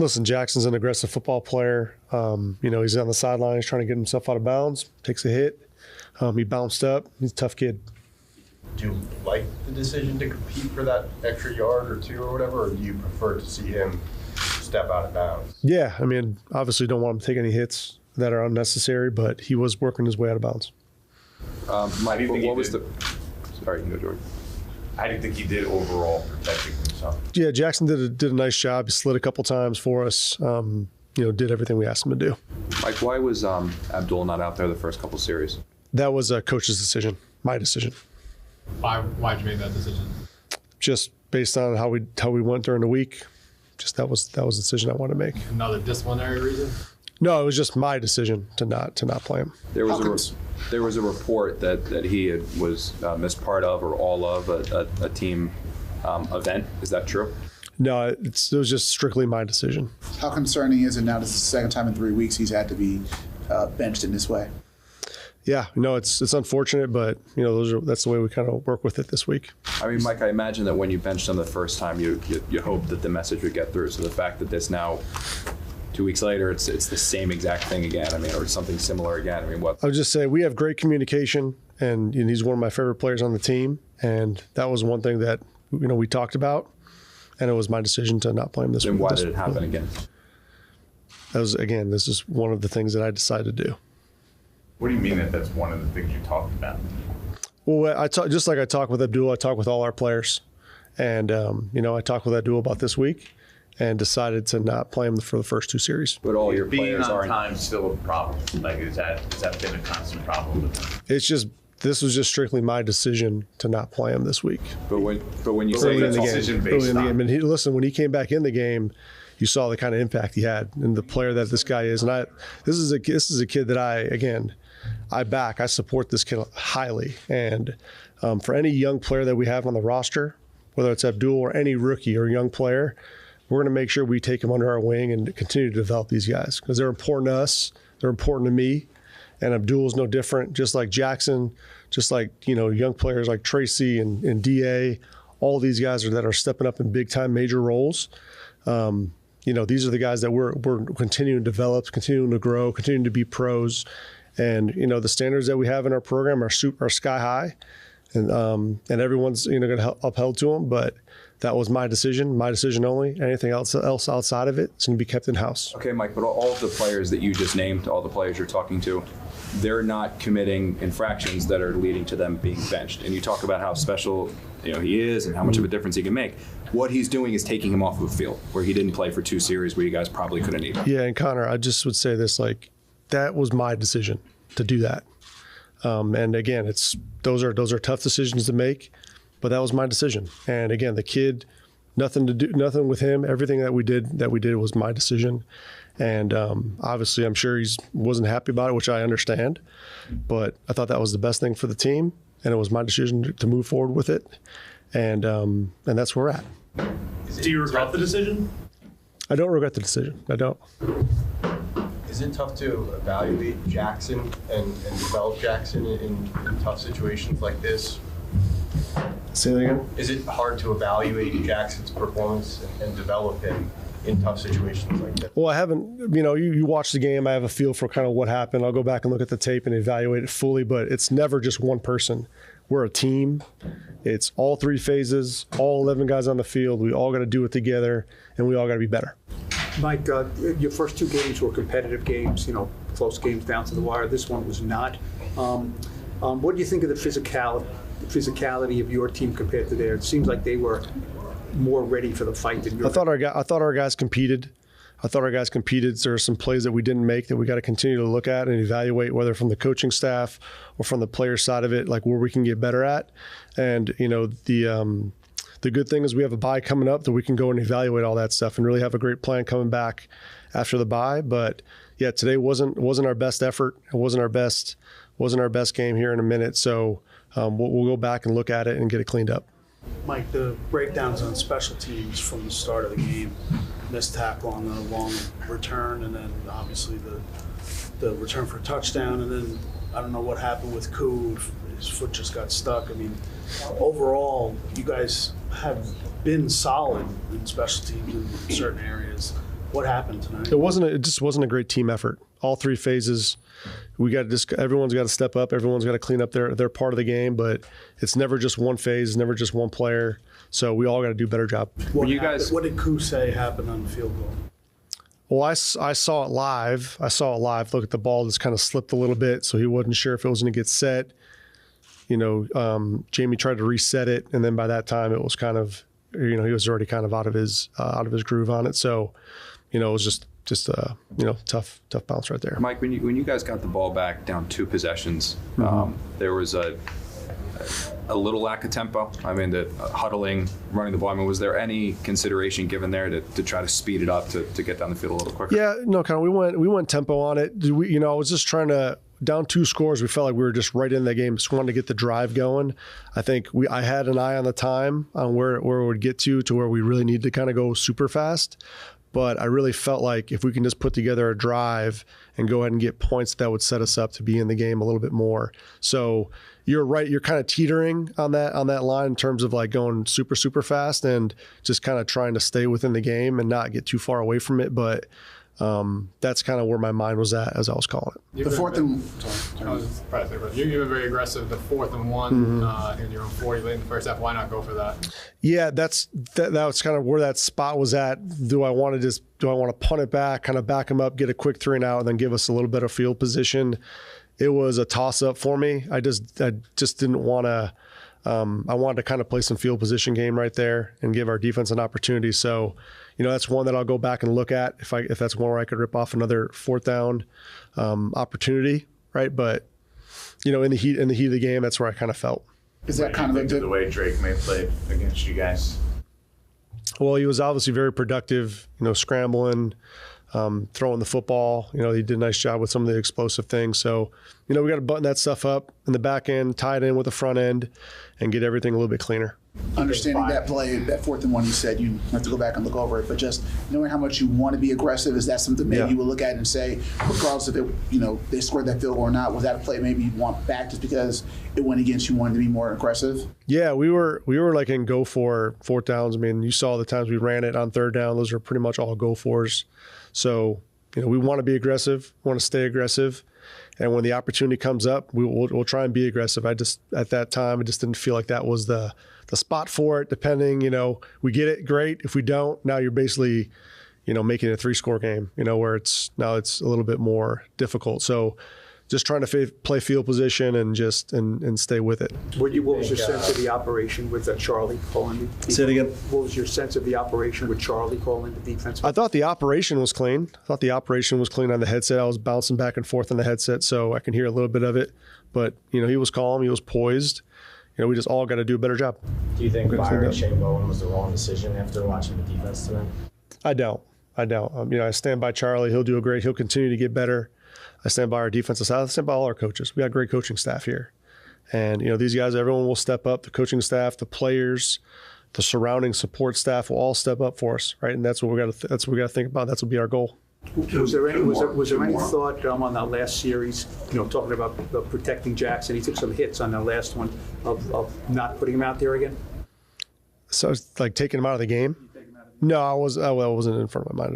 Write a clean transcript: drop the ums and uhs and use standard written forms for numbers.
Listen, Jackson's an aggressive football player. He's on the sideline. He's trying to get himself out of bounds, takes a hit. He bounced up. He's a tough kid. Do you like the decision to compete for that extra yard or two or whatever, or do you prefer to see him step out of bounds? Yeah, obviously don't want him to take any hits that are unnecessary, but he was working his way out of bounds. Mike, what was the... Sorry, you go, Jordan. How do you think he did overall protecting himself? Yeah, Jackson did a nice job. He slid a couple times for us. Did everything we asked him to do. Mike, why was Abdul not out there the first couple series? That was a coach's decision, my decision. Why'd you make that decision? Just based on how we went during the week. Just that was the decision I wanted to make. Another disciplinary reason? No, it was just my decision to not play him. There was a report that he was missed part of or all of a team event. Is that true? No, it was just strictly my decision. How concerning is it now? This is the second time in 3 weeks he's had to be benched in this way. Yeah, it's unfortunate, but that's the way we kind of work with it this week. Mike, I imagine that when you benched him the first time, you hoped that the message would get through. So the fact that this now 2 weeks later, it's the same exact thing again. Or something similar again. What? I would just say we have great communication, and he's one of my favorite players on the team, and that was one thing that we talked about, and it was my decision to not play him this week. And why did it happen again? This is one of the things that I decided to do. What do you mean that's one of the things you talked about? Well, just like I talked with Abdul, I talked with all our players. And, I talked with Abdul about this week and decided to not play him for the first 2 series. But all your players being on time still a problem? Like, has that been a constant problem with him? It's just, this was just strictly my decision to not play him this week. But when you say it's a decision based on... I mean, listen, when he came back in the game, you saw the kind of impact he had and the player that this guy is. And this is a kid that I support this kid highly. And for any young player that we have on the roster, whether it's Abdul or any rookie or young player, we're going to make sure we take them under our wing and continue to develop these guys because they're important to us. They're important to me. And Abdul is no different, just like Jackson, just like, young players like Tracy and DA, all these guys that are stepping up in big time major roles. These are the guys that we're continuing to develop, continuing to grow, continuing to be pros. And, the standards that we have in our program are sky high, and everyone's, going to upheld to them. But that was my decision only. Anything else outside of it is going to be kept in-house. Okay, Mike, but all of the players that you just named, all the players you're talking to, they're not committing infractions that are leading to them being benched. And you talk about how special he is and how much of a difference he can make. What he's doing is taking him off of the field where he didn't play for 2 series where you guys probably could have needed. Yeah, and Connor, I just would say this, that was my decision to do that. And again, those are tough decisions to make, but that was my decision. And again, the kid, nothing with him. Everything that we did was my decision. And obviously, I'm sure he wasn't happy about it, which I understand. But I thought that was the best thing for the team, and it was my decision to move forward with it. And that's where we're at. Do you regret the decision? I don't regret the decision. I don't. Is it tough to evaluate Jackson and develop Jackson in tough situations like this? Say that again? Is it hard to evaluate Jackson's performance and develop him in tough situations like this? Well, I haven't, you watch the game. I have a feel for kind of what happened. I'll go back and look at the tape and evaluate it fully, but it's never just one person. We're a team. It's all 3 phases, all 11 guys on the field. We all got to do it together, and we all got to be better. Mike, your first 2 games were competitive games, close games down to the wire. This one was not. What do you think of the physicality of your team compared to theirs? It seems like they were more ready for the fight than you. I thought our guys competed. There are some plays that we didn't make that we got to continue to look at and evaluate, whether from the coaching staff or from the player side of it, like where we can get better at. And the good thing is we have a bye coming up that we can go and evaluate all that stuff and really have a great plan coming back after the bye. But yeah, today wasn't our best effort. It wasn't our best game here in a minute. So we'll go back and look at it and get it cleaned up. Mike, the breakdowns on special teams from the start of the game, missed tackle on the long return, and then obviously the return for a touchdown, and then I don't know what happened with Koo. His foot just got stuck. I mean, overall, you guys have been solid in special teams in certain areas. What happened tonight? It just wasn't a great team effort. All three phases, everyone's got to step up. Everyone's got to clean up their part of the game. But it's never just one phase. It's never just one player. So we all got to do a better job. What did Koo say happened on the field goal? Well, I saw it live. Look at the ball just kind of slipped a little bit, so he wasn't sure if it was going to get set. Jamie tried to reset it, and then by that time it was kind of, he was already kind of out of his groove on it. So, it was just tough bounce right there. Mike, when you guys got the ball back down 2 possessions, there was a little lack of tempo. I mean, the huddling, running the ball. I mean, was there any consideration given there to try to speed it up to get down the field a little quicker? Yeah, no, kind of. We went tempo on it. I was just trying to. Down 2 scores, we felt like we were just right in the game. Just wanted to get the drive going. I think I had an eye on the time on where it would get to where we really need to kind of go super fast. But I really felt like if we can just put together a drive and go ahead and get points, that would set us up to be in the game a little bit more. So you're right. You're kind of teetering on that line in terms of like going super, super fast and just kind of trying to stay within the game and not get too far away from it. But that's kind of where my mind was at as I was calling it. The fourth and you've been very aggressive. The 4th and 1, in your own 40 late in the first half. Why not go for that? Yeah, that was kind of where that spot was at. Do I want to punt it back, kind of back him up, get a quick 3 and out, and then give us a little bit of field position? It was a toss up for me. I just didn't want to. I wanted to kind of play some field position game right there and give our defense an opportunity. So, that's one that I'll go back and look at if that's one where I could rip off another 4th down opportunity, right? But in the heat of the game, that's where I kind of felt. Is that kind of the way Drake may play against you guys? Well, he was obviously very productive, scrambling, throwing the football. He did a nice job with some of the explosive things. So, we got to button that stuff up in the back end, tie it in with the front end, and get everything a little bit cleaner. Understanding that play, that 4th and 1, you said you have to go back and look over it, but just knowing how much you want to be aggressive, is that something maybe you would look at and say, regardless if they scored that field goal or not, was that a play maybe you'd want back just because it went against you, wanted to be more aggressive? Yeah, we were like in go for 4th downs. I mean, you saw the times we ran it on 3rd down; those are pretty much all go fors. So we want to be aggressive, want to stay aggressive. And when the opportunity comes up, we'll try and be aggressive. At that time, I just didn't feel like that was the spot for it. Depending, we get it, great. If we don't, now you're basically, making a 3-score game, where it's a little bit more difficult. So just trying to play field position and and stay with it. What was your sense of the operation with Charlie calling the Say it again. What was your sense of the operation with Charlie calling the defense? I thought the operation was clean. on the headset. I was bouncing back and forth on the headset, so I can hear a little bit of it. But, he was calm. He was poised. We just all got to do a better job. Do you think firing Shane Bowen was the wrong decision after watching the defense tonight? I don't. I stand by Charlie. He'll continue to get better. I stand by our defensive side. I stand by all our coaches. We got great coaching staff here. And, these guys, everyone will step up. The coaching staff, the players, the surrounding support staff will all step up for us, right? And that's what we got to think about. That's will be our goal. Was there any thought on that last series, talking about protecting Jackson? He took some hits on that last one of not putting him out there again? So it's like taking him out of the game? No, I wasn't in front of my mind.